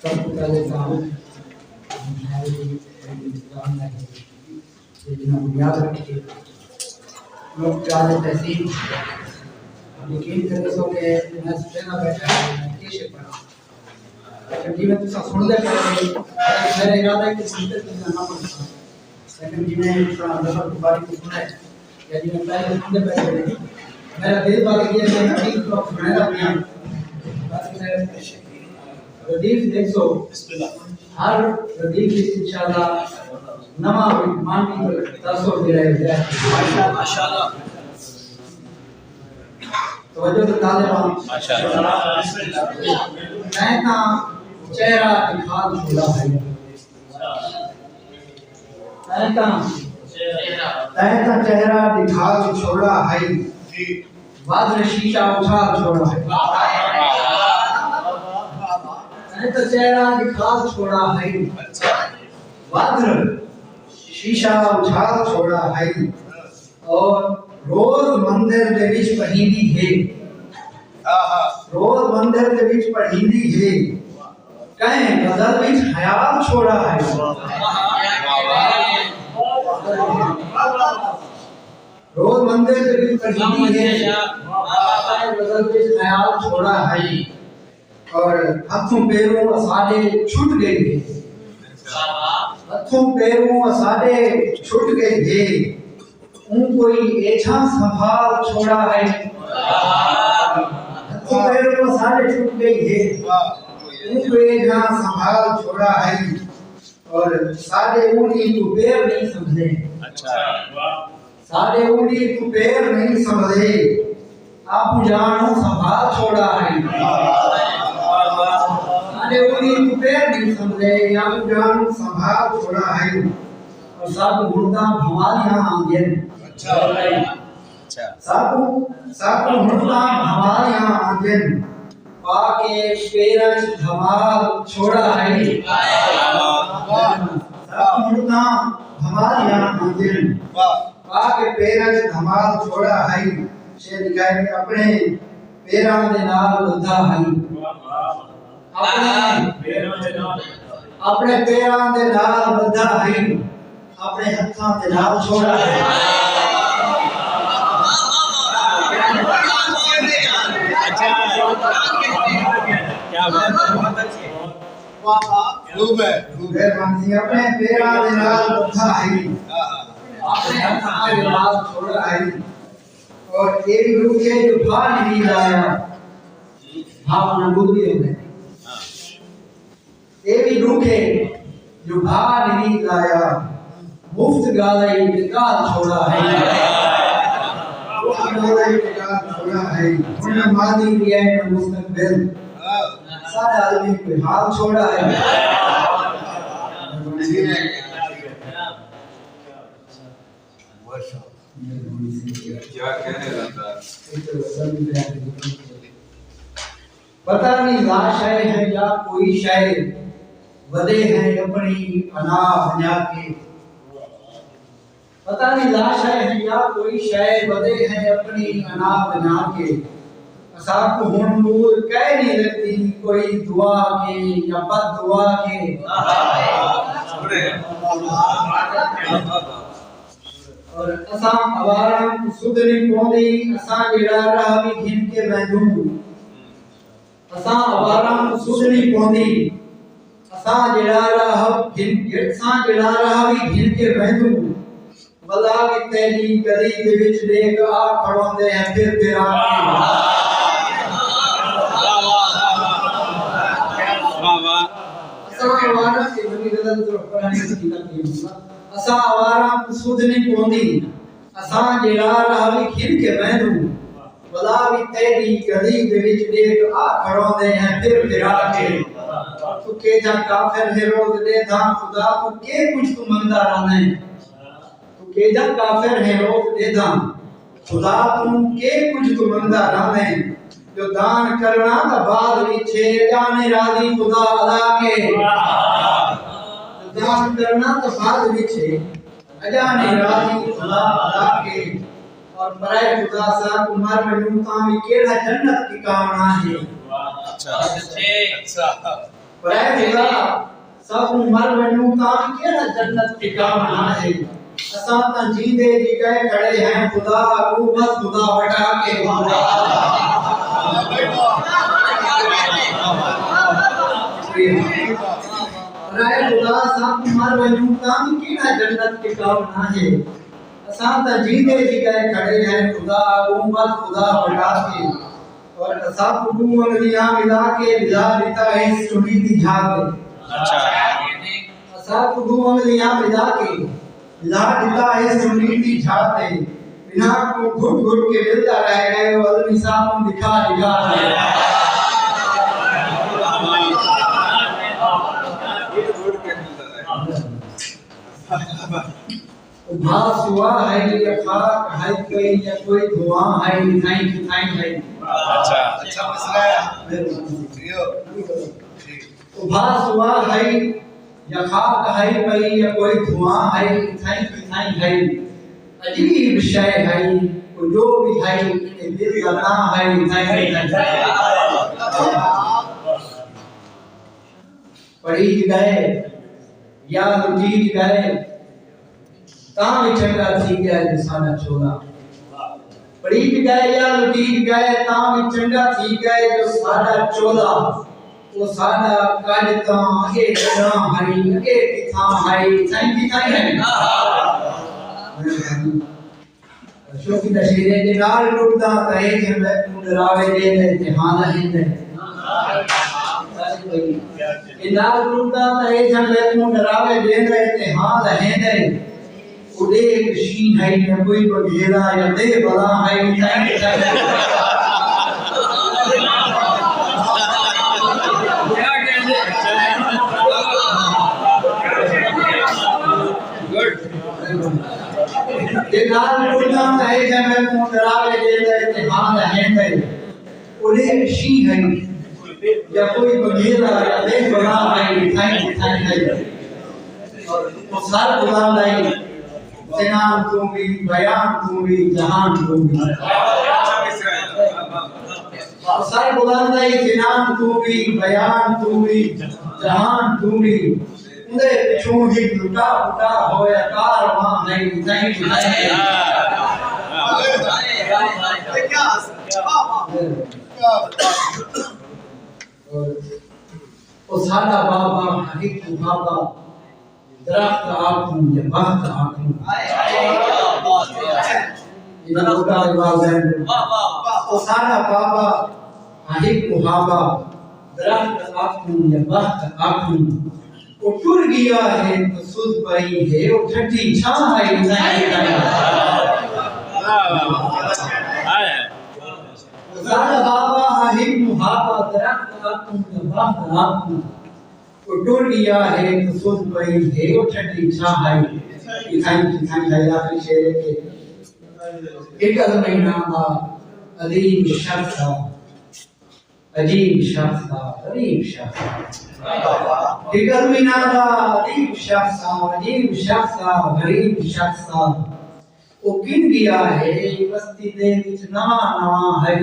सबको पहले इंतजाम याद रखिए लोग चाहे तहसील यकीन करें सो के मैं सुना बैठा कैसे पढ़ा लेकिन जी मैं तो सुन दे मेरा इरादा है कि सुनते ना पढ़ता लेकिन जी मैं थोड़ा नफर बारी को सुना है या जी मैं पहले सुन दे बैठे मेरा दिल बात ये है कि तो सुनेगा पिया बस मैं रदीफ 100 हर रदीफ इंशाल्लाह नमा मान की तासुर दे रहे हैं माशाल्लाह तवज्जो तो तालिबान माशाल्लाह मैं ना चेहरा दिखा छोड़ा है मैं का चेहरा दिखा छोड़ा है जी वादर शीशा उठा छोड़ा है मैं तो चेहरा दिखा छोड़ा है वादर शीशा उठा छोड़ा है और रोज मंदिर दे विच पढ़ीदी है रोज मंदिर दे विच पढ़ीदी है कहीं गजल विच ख्याल छोड़ा है रोज मंदिर दे विच पढ़ीदी है गजल विच ख्याल छोड़ा है और हाथों पैरों साडे छूट गई है हाथों पैरों साडे छूट गई है कोई ऐसा संभाल छोड़ा है हाथों पैरों साडे छूट गई है कोई ऐसा संभाल छोड़ा है और साडे उंगली को पैर नहीं समझे अच्छा साडे उंगली को पैर नहीं समझे आप जानो संभाल छोड़ा है उन्हीं को पैर नहीं समझे या जान संभाल छोड़ा है और सब मुर्दा भवालियां आंगन अच्छा अच्छा सब मुर्दा भवालियां आंगन पाके पैरच धमाल छोड़ा है सब मुर्दा भवालियां आंगन पाके पैरच धमाल छोड़ा है शेर लिखा है अपने पैरां दे नाल बंधा है अपने पैरां दे नाल बंधा है अपने हत्थां दे नाल छोड़ा है अच्छा क्या बात है वाह वाह खूब है अपने पैरां दे नाल बंधा है अपने हत्थां दे नाल छोड़ा है और एक रुके जो भान नहीं लाया भावना बुद्धि हो गई एवी रूखे जो भार नहीं लाया मुफ्त गालाई निकाल छोड़ा है मुफ्त गालाई निकाल छोड़ा है उन्हें मादी दिया है मुस्तकबिल सारे आदमी को हाल छोड़ा है क्या कहने लगता है पता नहीं लाश है या कोई शायर वदे हैं अपनी अना बना के पता नहीं लाश है या कोई शायर वदे हैं अपनी अना बना के असाब को हुन नूर कह नहीं लगती कोई दुआ के या बद दुआ के और असा अवारा सुधरी पौंदी असा जेड़ा राह भी घिन के महदूम असा अवारा सुधरी पौंदी असा जेड़ा राह भी घिन के महदूम वला की तेरी गली दे विच देख आ खड़ोंदे हैं फिर तेरा असा अवारा के नबी गदल तो पुरानी किताब की असा आवारा सुधनी पौंदी असा जेड़ा राह भी घिन के महदूम वला भी तेरी गली दे विच देख आ खड़ोंदे हैं फिर फिरा के तू के जा काफिर है रोज दे धा खुदा तू के कुछ तू मंदा रहने तू के जा काफिर है रोज दे धा खुदा तू के कुछ तू मंदा रहने जो दान करना ता बाद विचे जाने राजी खुदा अदा के दान करना तो बाद विचे अजाने राजी खुदा अदा के और पराए खुदा सा कुमार में नूता में केड़ा जन्नत की कामना है अच्छा अच्छा वह खुदा सब मर वनू तां केड़ा जन्नत ठिकाना है असा ता जींदे जी गए खड़े हैं खुदा तू बस खुदा बटा के राय खुदा सब मर वनू तां केड़ा जन्नत ठिकाना है असा ता जींदे जी गए खड़े हैं खुदा तू बस खुदा बटा के और असा कुटू अंगलियां मिला के विदा देता है सुनी दी झाग अच्छा असा कुटू अंगलियां मिला के ला देता है सुनी दी झाग बिना को घुट घुट के मिलता रह गए और निशान दिखा दिखा भास हुआ है या खाक है कोई या कोई धुआं है नहीं नहीं है अच्छा अच्छा मसला है भास हुआ है या खाक है कोई या कोई धुआं है नहीं नहीं है अजीब शय है जो भी है दिल का नाम है नहीं पढ़ी गए या लुटी गए तां चंगा थी गया निशाना छोड़ा पढ़ी गए या लुटी गए तां चंगा थी गए जो साडा चोला वो साडा काजता आगे डरा हरी आगे किथा है थैंक यू है शोकी दशेरे के नाल टूटदा कहे कि मैं डरावे दे इम्तिहान है नाल टूटदा कहे कि मैं डरावे दे इम्तिहान है उड़े शी है या कोई बघेरा या दे बला है ये नाल टूटदा है कि मैं डरावे दे इम्तिहान है उड़े शी है या कोई बघेरा या दे बला है और सार गुलाम नहीं सिनान दूंगी बयान दूंगी जहान दूंगी सर बुलंद है सिनान दूंगी बयान दूंगी जहान दूंगी उन्दे पिछों ही लुटा फुटा होया कारवां नहीं नहीं क्या ओ सादा बाबा हकीक बाबा दरख्त आखूं या बात आखूं ये लोटा वाज़न ओ सादा बाबा हकीक बाबा दरख्त आखूं या बात आखूं वो टूट गया है तो सुध पई है वो ठठी छा है नहीं सादा बाबा हकीक बाबा दरख्त आखूं या बात आखूं वो टूट गया है तो सुध पई है वो ठठी छा है दिखाई आखिरी शेर के एक महीना का अजीब शख्स था अजीब शख्स था गरीब शख्स एक महीना का अजीब शख्स था अजीब शख्स था गरीब शख्स था वो किन गया है बस्ती दे विच नवा नवा है